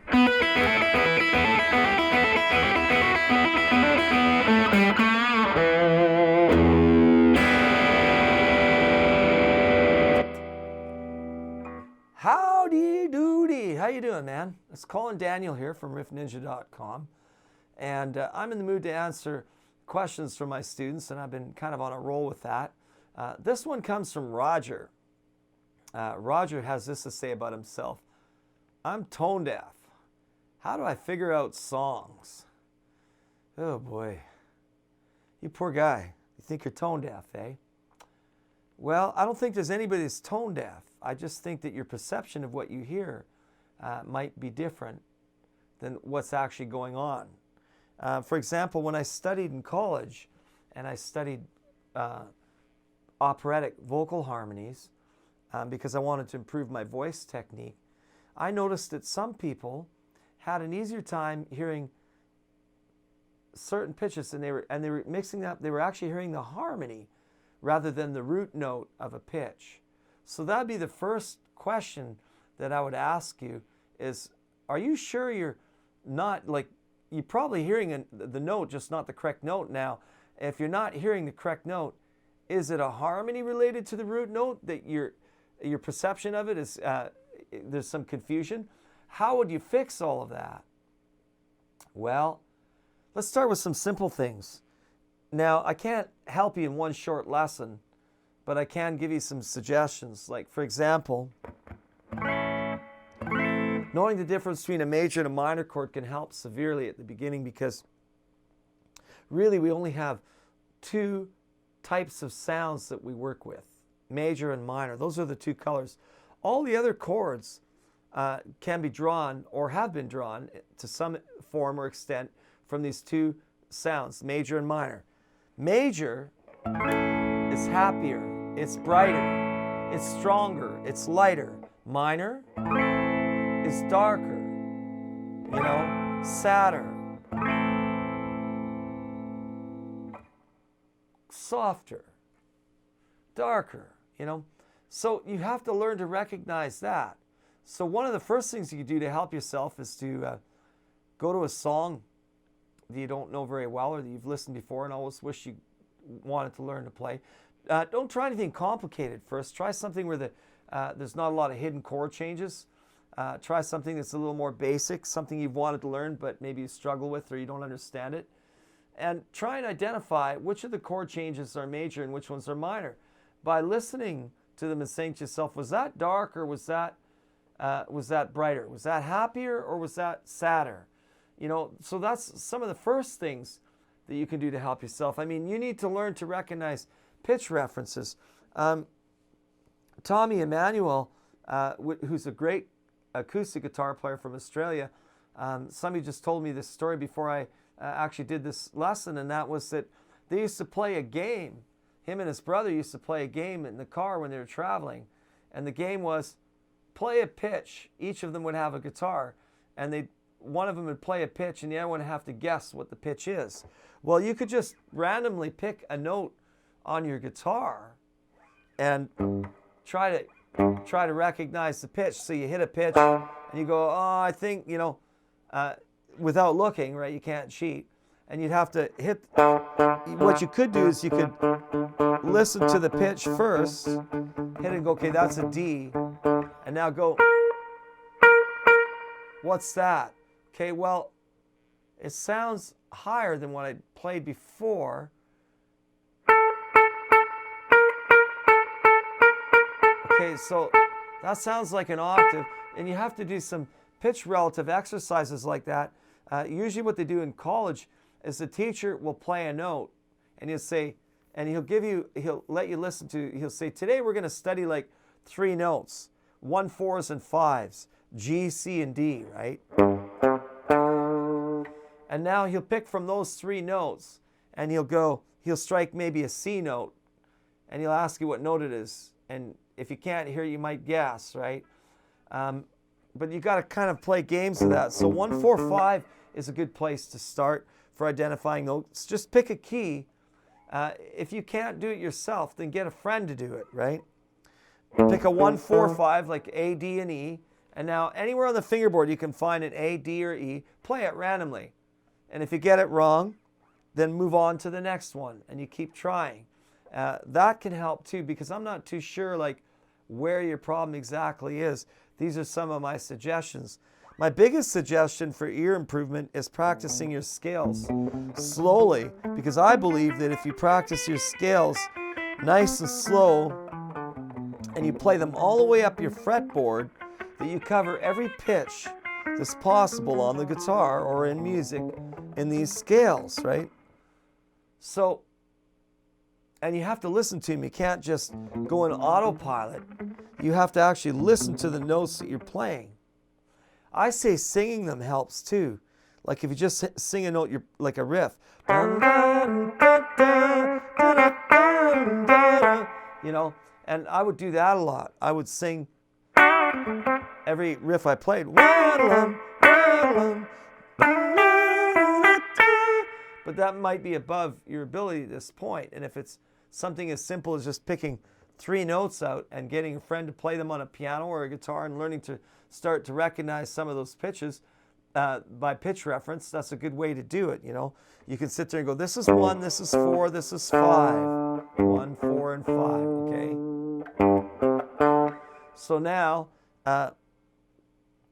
Howdy doody. How you doing, man? It's Colin Daniel here from riffninja.com, and I'm in the mood to answer questions from my students, and I've been kind of on a roll with that. This one comes from Roger. Roger has this to say about himself. I'm tone deaf. How do I figure out songs? Oh boy. You poor guy. You think you're tone deaf, eh? Well, I don't think there's anybody that's tone deaf. I just think that your perception of what you hear might be different than what's actually going on. For example, when I studied in college and I studied operatic vocal harmonies because I wanted to improve my voice technique, I noticed that some people had an easier time hearing certain pitches, and they were mixing up. They were actually hearing the harmony rather than the root note of a pitch. So that'd be the first question that I would ask you is, are you sure you're not, like, you're probably hearing the note, just not the correct note. Now, if you're not hearing the correct note, is it a harmony related to the root note that your perception of it is, there's some confusion? How would you fix all of that? Well, let's start with some simple things. Now, I can't help you in one short lesson, but I can give you some suggestions. Like, for example, knowing the difference between a major and a minor chord can help severely at the beginning, because really we only have two types of sounds that we work with, major and minor. Those are the two colors. All the other chords can be drawn or have been drawn to some form or extent from these two sounds, major and minor. Major is happier, it's brighter, it's stronger, it's lighter. Minor is darker, sadder, softer, darker, So you have to learn to recognize that. So one of the first things you can do to help yourself is to go to a song that you don't know very well or that you've listened before and always wish you wanted to learn to play. Don't try anything complicated first. Try something where there's not a lot of hidden chord changes. Try something that's a little more basic, something you've wanted to learn but maybe you struggle with or you don't understand it. And try and identify which of the chord changes are major and which ones are minor by listening to them and saying to yourself, was that dark or was that brighter? Was that happier or was that sadder? So that's some of the first things that you can do to help yourself. I mean, you need to learn to recognize pitch references. Tommy Emmanuel, who's a great acoustic guitar player from Australia, somebody just told me this story before I actually did this lesson, and that was that they used to play a game. Him and his brother used to play a game in the car when they were traveling, and the game was play a pitch. Each of them would have a guitar, and one of them would play a pitch and the other one would have to guess what the pitch is. Well, you could just randomly pick a note on your guitar and try to recognize the pitch. So you hit a pitch and you go, oh, I think, without looking, right? You can't cheat. And you'd have to hit, what you could do is you could listen to the pitch first, hit it and go, okay, that's a D. And now go, what's that? Okay, well, it sounds higher than what I played before. Okay, so that sounds like an octave, and you have to do some pitch relative exercises like that. Usually what they do in college is the teacher will play a note, and he'll say, and he'll let you listen to, he'll say, today we're going to study like 3 notes, 1 4s and 5s, G, C, and D, right? And now he'll pick from those 3 notes, and he'll strike maybe a C note, and he'll ask you what note it is. And if you can't hear, you might guess, right? But you got to kind of play games with that. So 1 4 5 is a good place to start for identifying notes. Just pick a key. If you can't do it yourself, then get a friend to do it, right? Pick a 1 4 5 like A, D, and E, And now anywhere on the fingerboard you can find an A, D, or E, play it randomly. And if you get it wrong, then move on to the next one and you keep trying. That can help too, because I'm not too sure like where your problem exactly is. These are some of my suggestions. My biggest suggestion for ear improvement is practicing your scales slowly, because I believe that if you practice your scales nice and slow and you play them all the way up your fretboard, that you cover every pitch that's possible on the guitar or in music in these scales, right? So, and you have to listen to them. You can't just go in autopilot. You have to actually listen to the notes that you're playing. I say singing them helps too. Like if you just sing a note, you're like a riff. You know, and I would do that a lot. I would sing every riff I played. But that might be above your ability at this point. And if it's something as simple as just picking 3 notes out and getting a friend to play them on a piano or a guitar and learning to start to recognize some of those pitches by pitch reference, that's a good way to do it, you know. You can sit there and go, this is 1, this is 4, this is 5. 1, 4, and 5, okay? So now,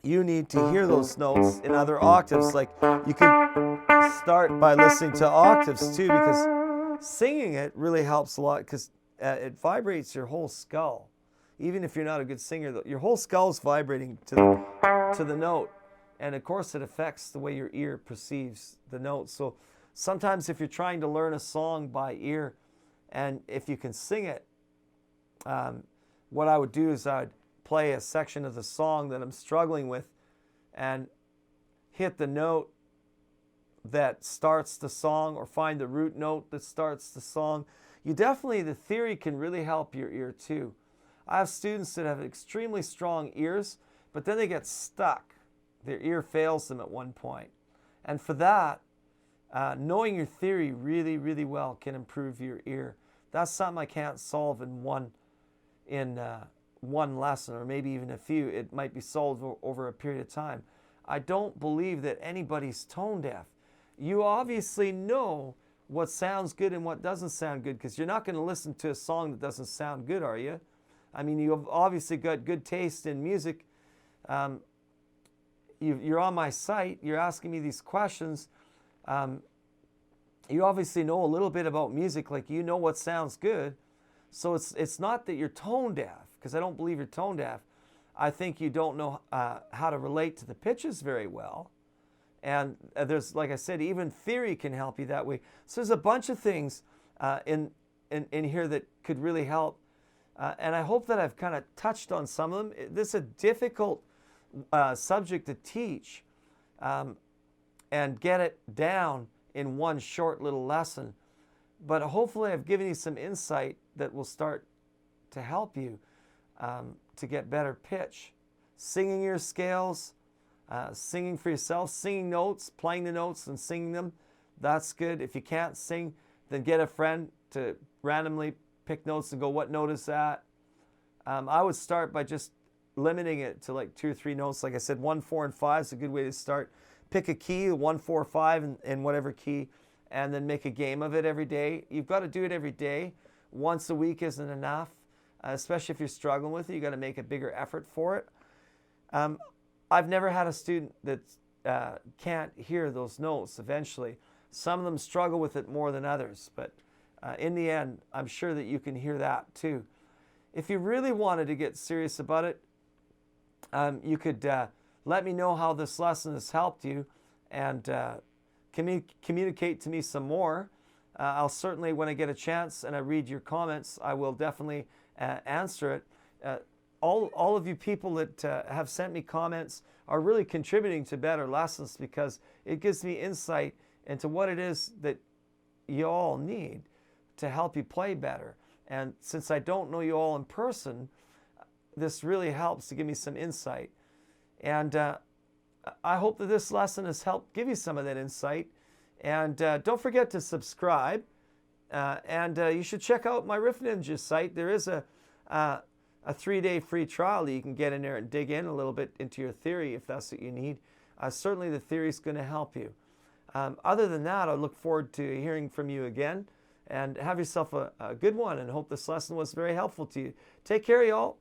you need to hear those notes in other octaves. Like you could start by listening to octaves too, because singing it really helps a lot, because it vibrates your whole skull. Even if you're not a good singer, your whole skull is vibrating to the note. And of course it affects the way your ear perceives the notes. So sometimes if you're trying to learn a song by ear, and if you can sing it, what I would do is I'd play a section of the song that I'm struggling with and hit the note that starts the song, or find the root note that starts the song. The theory can really help your ear too. I have students that have extremely strong ears, but then they get stuck. Their ear fails them at one point. And for that, knowing your theory really, really well can improve your ear. That's something I can't solve in one lesson, or maybe even a few. It might be solved over a period of time. I don't believe that anybody's tone deaf. You obviously know what sounds good and what doesn't sound good, because you're not going to listen to a song that doesn't sound good, are you? I mean, you've obviously got good taste in music. You're on my site. You're asking me these questions. You obviously know a little bit about music, like you know what sounds good. So it's not that you're tone deaf, because I don't believe you're tone deaf. I think you don't know how to relate to the pitches very well. And there's, like I said, even theory can help you that way. So there's a bunch of things in here that could really help. And I hope that I've kind of touched on some of them. This is a difficult subject to teach and get it down in one short little lesson. But hopefully I've given you some insight that will start to help you to get better pitch. Singing your scales, singing for yourself, singing notes, playing the notes and singing them, that's good. If you can't sing, then get a friend to randomly pick notes and go, what note is that? I would start by just limiting it to like 2 or 3 notes. Like I said, 1, 4, and 5 is a good way to start. Pick a key, 1, 4, 5 in whatever key, and then make a game of it every day. You've got to do it every day. Once a week isn't enough, especially if you're struggling with it. You've got to make a bigger effort for it. I've never had a student that can't hear those notes eventually. Some of them struggle with it more than others, but in the end, I'm sure that you can hear that too. If you really wanted to get serious about it, you could let me know how this lesson has helped you, and communicate to me some more. I'll certainly, when I get a chance and I read your comments, I will definitely answer it. All of you people that have sent me comments are really contributing to better lessons, because it gives me insight into what it is that you all need to help you play better. And since I don't know you all in person, this really helps to give me some insight. And I hope that this lesson has helped give you some of that insight. And don't forget to subscribe. And you should check out my Riff Ninja site. There is a a 3-day free trial that you can get in there and dig in a little bit into your theory if that's what you need. Certainly the theory is going to help you. Other than that, I look forward to hearing from you again, and have yourself a good one, and hope this lesson was very helpful to you. Take care, y'all.